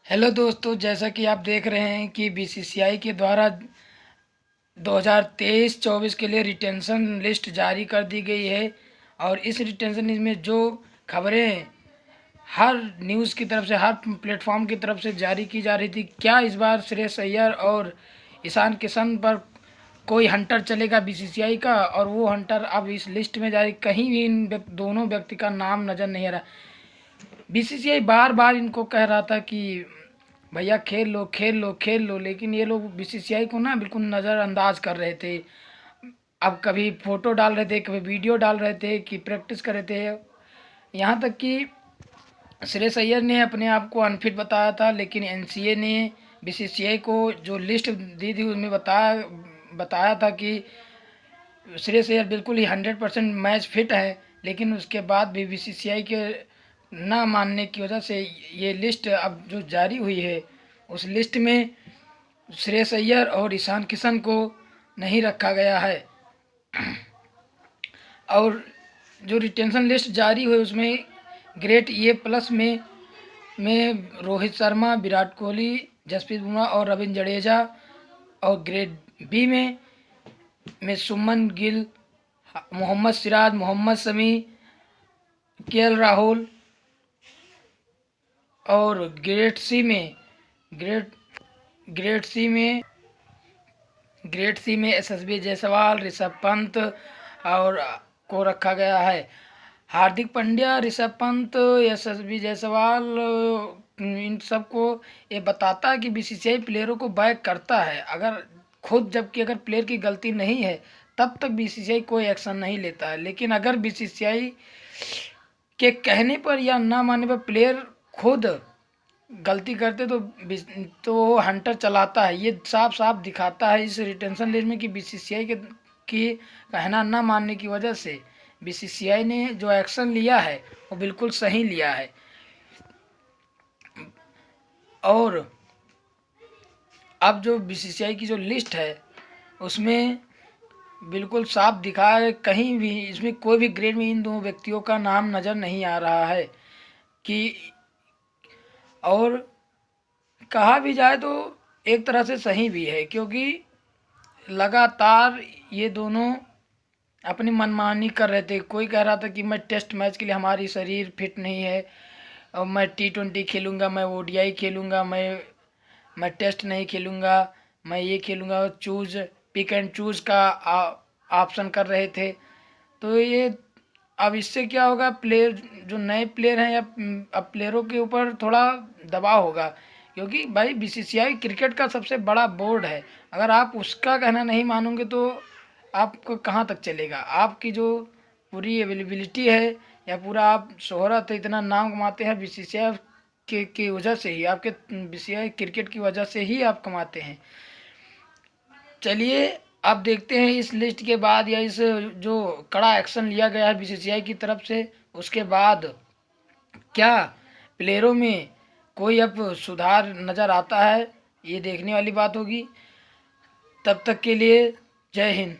Hello दोस्तों, जैसा कि आप देख रहे हैं कि बीसीसीआई के द्वारा 2023-24 के लिए रिटेंशन लिस्ट जारी कर दी गई है। और इस रिटेंशन लिस्ट में जो खबरें हर न्यूज़ की तरफ से, हर प्लेटफॉर्म की तरफ से जारी की जा रही थी, क्या इस बार श्रेयस अय्यर और ईशान किशन पर कोई हंटर चलेगा बीसीसीआई का, और वो हंटर अब इस लिस्ट में जारी कहीं भी इन दोनों व्यक्ति का नाम नज़र नहीं आ रहा। बीसीसीआई बार बार इनको कह रहा था कि भैया खेल लो खेल लो खेल लो, लेकिन ये लोग बीसीसीआई को ना बिल्कुल नज़रअंदाज कर रहे थे। अब कभी फ़ोटो डाल रहे थे, कभी वीडियो डाल रहे थे कि प्रैक्टिस कर रहे थे। यहाँ तक कि श्रेयस अय्यर ने अपने आप को अनफिट बताया था, लेकिन एनसीए ने बीसीसीआई को जो लिस्ट दी थी उसमें बताया था कि श्रेयस अय्यर बिल्कुल ही 100% मैच फिट है। लेकिन उसके बाद भी बीसीसीआई के ना मानने की वजह से ये लिस्ट अब जो जारी हुई है, उस लिस्ट में श्रेयस अय्यर और ईशान किशन को नहीं रखा गया है। और जो रिटेंशन लिस्ट जारी हुई उसमें ग्रेड ए+ में रोहित शर्मा, विराट कोहली, जसप्रीत बुमराह और रविंद्र जडेजा, और ग्रेड बी में सुमन गिल, मोहम्मद सिराज, मोहम्मद शमी, केएल राहुल, और ग्रेड सी में एसएसबी जायसवाल, ऋषभ पंत और को रखा गया है। हार्दिक पांड्या, ऋषभ पंत, एसएसबी जायसवाल, इन सब को ये बताता है कि बीसीसीआई प्लेयरों को बैक करता है, अगर खुद जबकि अगर प्लेयर की गलती नहीं है तब तक बीसीसीआई कोई एक्शन नहीं लेता है। लेकिन अगर बीसीसीआई के कहने पर या ना मानने पर प्लेयर खुद गलती करते तो वो हंटर चलाता है। ये साफ साफ दिखाता है इस रिटेंशन लिस्ट में कि बीसीसीआई की कहना ना मानने की वजह से बीसीसीआई ने जो एक्शन लिया है वो बिल्कुल सही लिया है। और अब जो बीसीसीआई की जो लिस्ट है उसमें बिल्कुल साफ दिखा है, कहीं भी इसमें कोई भी ग्रेड में इन दो व्यक्तियों का नाम नज़र नहीं आ रहा है कि, और कहा भी जाए तो एक तरह से सही भी है, क्योंकि लगातार ये दोनों अपनी मनमानी कर रहे थे। कोई कह रहा था कि मैं टेस्ट मैच के लिए हमारी शरीर फिट नहीं है, और मैं T20 खेलूँगा, मैं ODI खेलूँगा, मैं टेस्ट नहीं खेलूँगा, मैं ये खेलूँगा, पिक एंड चूज़ का ऑप्शन कर रहे थे। तो ये अब इससे क्या होगा, प्लेयर जो नए प्लेयर हैं या अब प्लेयरों के ऊपर थोड़ा दबाव होगा, क्योंकि भाई बीसीसीआई क्रिकेट का सबसे बड़ा बोर्ड है। अगर आप उसका कहना नहीं मानोगे तो आपको कहाँ तक चलेगा। आपकी जो पूरी अवेलेबिलिटी है या पूरा आप शोहरत है, इतना नाम कमाते हैं बीसीसीआई की वजह से ही, आपके बीसीसीआई क्रिकेट की वजह से ही आप कमाते हैं। चलिए अब देखते हैं इस लिस्ट के बाद या इस जो कड़ा एक्शन लिया गया है बीसीसीआई की तरफ से, उसके बाद क्या प्लेयरों में कोई अब सुधार नज़र आता है, ये देखने वाली बात होगी। तब तक के लिए जय हिंद।